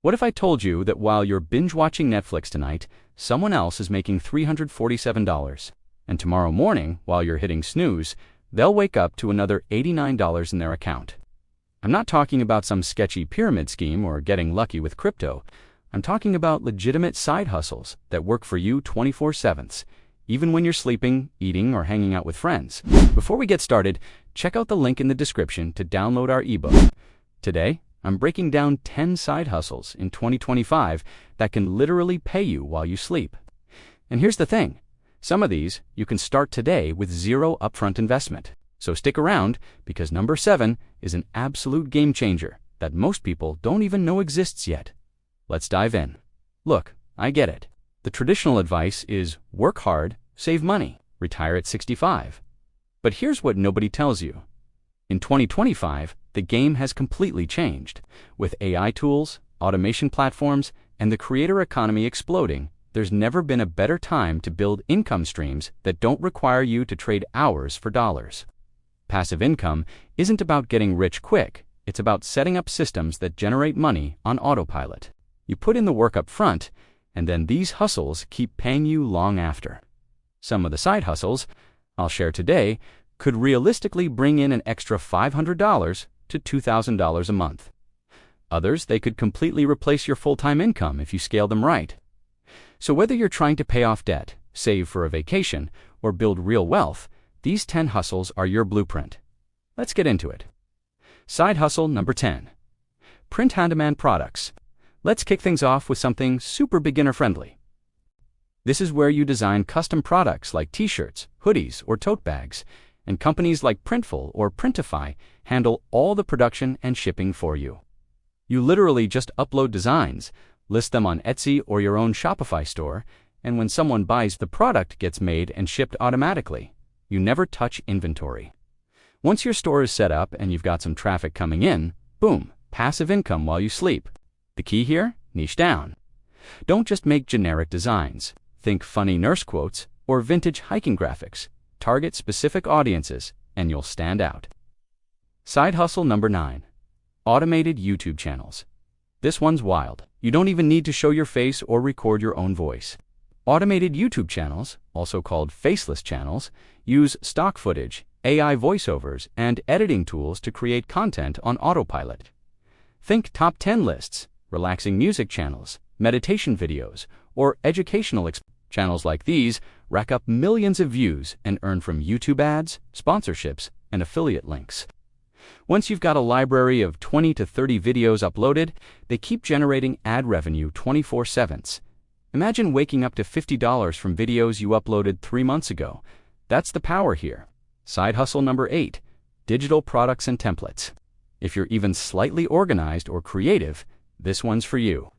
What if I told you that while you're binge-watching Netflix tonight, someone else is making $347, and tomorrow morning, while you're hitting snooze, they'll wake up to another $89 in their account? I'm not talking about some sketchy pyramid scheme or getting lucky with crypto. I'm talking about legitimate side hustles that work for you 24/7, even when you're sleeping, eating, or hanging out with friends. Before we get started, check out the link in the description to download our ebook. Today, I'm breaking down 10 side hustles in 2025 that can literally pay you while you sleep. And here's the thing, some of these you can start today with zero upfront investment. So stick around, because number 7 is an absolute game changer that most people don't even know exists yet. Let's dive in. Look, I get it. The traditional advice is work hard, save money, retire at 65. But here's what nobody tells you. In 2025, the game has completely changed. With AI tools, automation platforms, and the creator economy exploding, there's never been a better time to build income streams that don't require you to trade hours for dollars. Passive income isn't about getting rich quick. It's about setting up systems that generate money on autopilot. You put in the work up front, and then these hustles keep paying you long after. Some of the side hustles I'll share today could realistically bring in an extra $500 to $2,000 a month. Others, they could completely replace your full-time income if you scale them right. So whether you're trying to pay off debt, save for a vacation, or build real wealth, these 10 hustles are your blueprint. Let's get into it. Side hustle number 10. Print-on-demand products. Let's kick things off with something super beginner-friendly. This is where you design custom products like t-shirts, hoodies, or tote bags, and companies like Printful or Printify handle all the production and shipping for you. You literally just upload designs, list them on Etsy or your own Shopify store, and when someone buys, the product gets made and shipped automatically. You never touch inventory. Once your store is set up and you've got some traffic coming in, boom, passive income while you sleep. The key here? Niche down. Don't just make generic designs. Think funny nurse quotes or vintage hiking graphics. Target specific audiences, and you'll stand out. Side hustle number 9. Automated YouTube channels. This one's wild. You don't even need to show your face or record your own voice. Automated YouTube channels, also called faceless channels, use stock footage, AI voiceovers, and editing tools to create content on autopilot. Think top 10 lists, relaxing music channels, meditation videos, or educational channels like these rack up millions of views and earn from YouTube ads, sponsorships, and affiliate links. Once you've got a library of 20 to 30 videos uploaded, they keep generating ad revenue 24/7. Imagine waking up to $50 from videos you uploaded 3 months ago. That's the power here. Side hustle number 8. Digital products and templates. If you're even slightly organized or creative, this one's for you.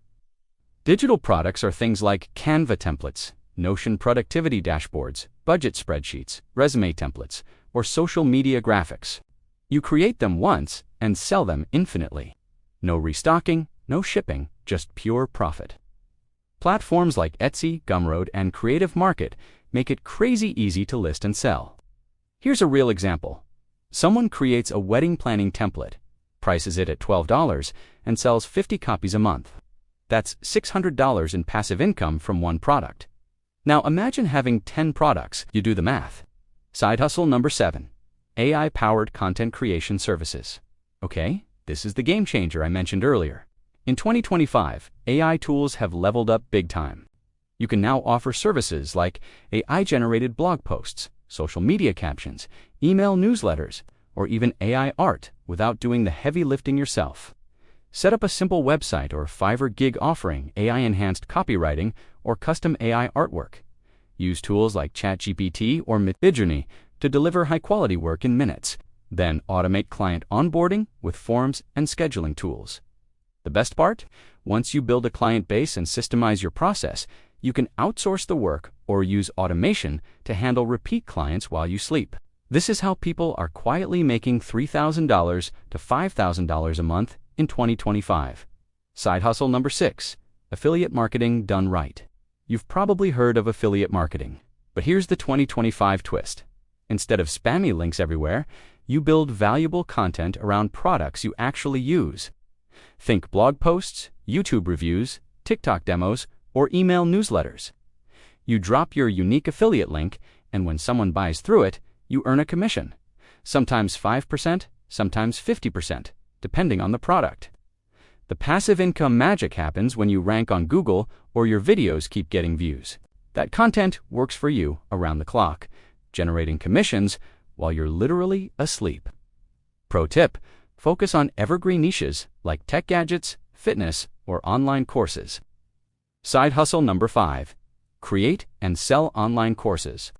Digital products are things like Canva templates, Notion productivity dashboards, budget spreadsheets, resume templates, or social media graphics. You create them once and sell them infinitely. No restocking, no shipping, just pure profit. Platforms like Etsy, Gumroad, and Creative Market make it crazy easy to list and sell. Here's a real example. Someone creates a wedding planning template, prices it at $12, and sells 50 copies a month. That's $600 in passive income from one product. Now imagine having 10 products. You do the math. Side hustle number 7. AI-powered content creation services. Okay, this is the game changer I mentioned earlier. In 2025, AI tools have leveled up big time. You can now offer services like AI-generated blog posts, social media captions, email newsletters, or even AI art without doing the heavy lifting yourself. Set up a simple website or Fiverr gig offering AI-enhanced copywriting or custom AI artwork. Use tools like ChatGPT or Midjourney to deliver high-quality work in minutes. Then automate client onboarding with forms and scheduling tools. The best part? Once you build a client base and systemize your process, you can outsource the work or use automation to handle repeat clients while you sleep. This is how people are quietly making $3,000 to $5,000 a month in 2025. Side hustle number 6. Affiliate marketing done right. You've probably heard of affiliate marketing, but here's the 2025 twist. Instead of spammy links everywhere, you build valuable content around products you actually use. Think blog posts, YouTube reviews, TikTok demos, or email newsletters. You drop your unique affiliate link, and when someone buys through it, you earn a commission. Sometimes 5%, sometimes 50%, depending on the product. The passive income magic happens when you rank on Google or your videos keep getting views. That content works for you around the clock, generating commissions while you're literally asleep. Pro tip: focus on evergreen niches like tech gadgets, fitness, or online courses. Side hustle number 5. Create and sell online courses.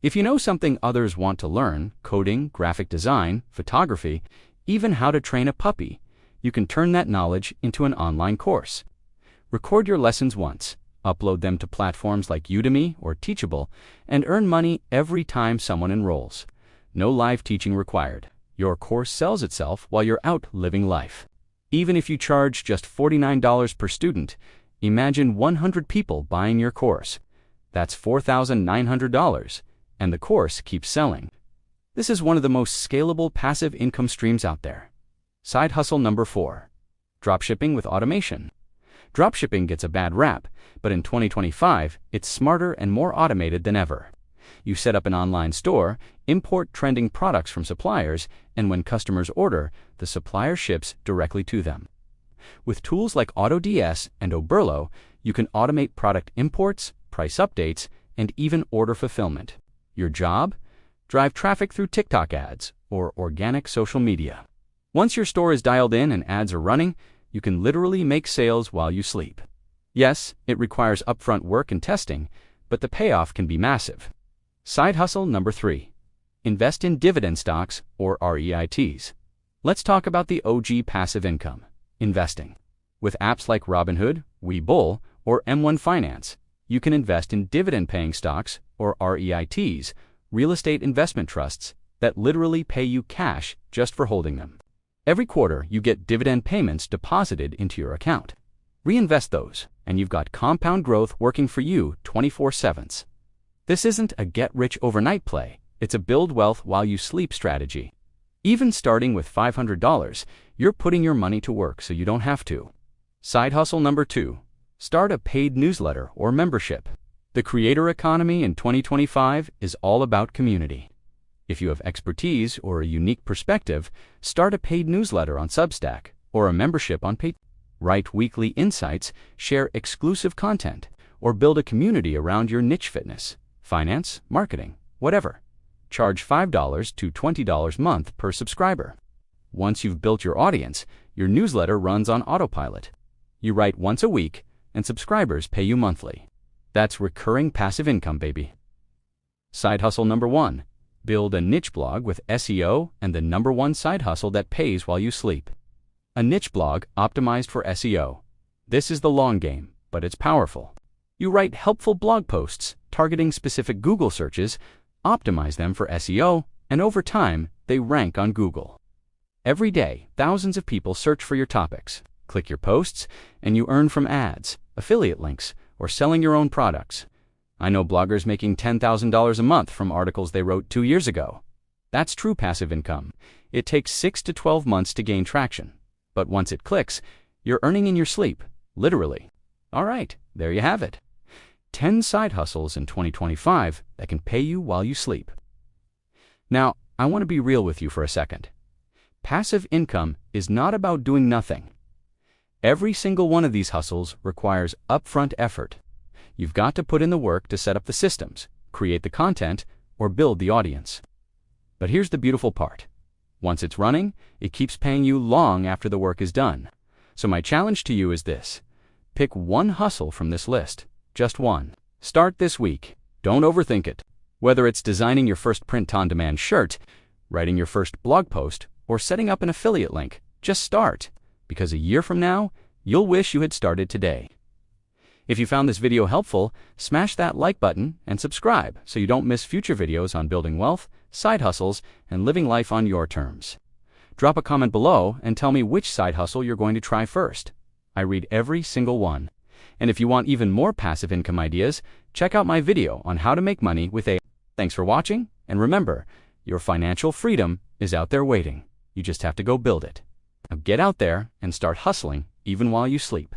If you know something others want to learn, coding, graphic design, photography, even how to train a puppy, you can turn that knowledge into an online course. Record your lessons once, upload them to platforms like Udemy or Teachable, and earn money every time someone enrolls. No live teaching required. Your course sells itself while you're out living life. Even if you charge just $49 per student, imagine 100 people buying your course. That's $4,900, and the course keeps selling. This is one of the most scalable passive income streams out there. Side hustle number 4. Dropshipping with automation. Dropshipping gets a bad rap, but in 2025, it's smarter and more automated than ever. You set up an online store, import trending products from suppliers, and when customers order, the supplier ships directly to them. With tools like AutoDS and Oberlo, you can automate product imports, price updates, and even order fulfillment. Your job? Drive traffic through TikTok ads or organic social media. Once your store is dialed in and ads are running, you can literally make sales while you sleep. Yes, it requires upfront work and testing, but the payoff can be massive. Side hustle number 3. Invest in dividend stocks or REITs. Let's talk about the OG passive income, investing. With apps like Robinhood, Webull, or M1 Finance, you can invest in dividend-paying stocks or REITs, real estate investment trusts, that literally pay you cash just for holding them. Every quarter, you get dividend payments deposited into your account. Reinvest those, and you've got compound growth working for you 24/7. This isn't a get-rich-overnight play. It's a build wealth while you sleep strategy. Even starting with $500, you're putting your money to work so you don't have to. Side hustle number 2. Start a paid newsletter or membership. The creator economy in 2025 is all about community. If you have expertise or a unique perspective, start a paid newsletter on Substack or a membership on Patreon. Write weekly insights, share exclusive content, or build a community around your niche: fitness, finance, marketing, whatever. Charge $5 to $20 a month per subscriber. Once you've built your audience, your newsletter runs on autopilot. You write once a week, and subscribers pay you monthly. That's recurring passive income, baby. Side hustle number 1. Build a niche blog with SEO and the number 1 side hustle that pays while you sleep. A niche blog optimized for SEO. This is the long game, but it's powerful. You write helpful blog posts targeting specific Google searches, optimize them for SEO, and over time, they rank on Google. Every day, thousands of people search for your topics, click your posts, and you earn from ads, affiliate links, or selling your own products. I know bloggers making $10,000 a month from articles they wrote 2 years ago. That's true passive income. It takes 6 to 12 months to gain traction. But once it clicks, you're earning in your sleep, literally. All right, there you have it. 10 side hustles in 2025 that can pay you while you sleep. Now, I want to be real with you for a second. Passive income is not about doing nothing. Every single one of these hustles requires upfront effort. You've got to put in the work to set up the systems, create the content, or build the audience. But here's the beautiful part. Once it's running, it keeps paying you long after the work is done. So my challenge to you is this. Pick one hustle from this list. Just one. Start this week. Don't overthink it. Whether it's designing your first print-on-demand shirt, writing your first blog post, or setting up an affiliate link, just start. Because a year from now, you'll wish you had started today. If you found this video helpful, smash that like button and subscribe so you don't miss future videos on building wealth, side hustles, and living life on your terms. Drop a comment below and tell me which side hustle you're going to try first. I read every single one. And if you want even more passive income ideas, check out my video on how to make money with AI. Thanks for watching, and remember, your financial freedom is out there waiting. You just have to go build it. Now get out there and start hustling even while you sleep.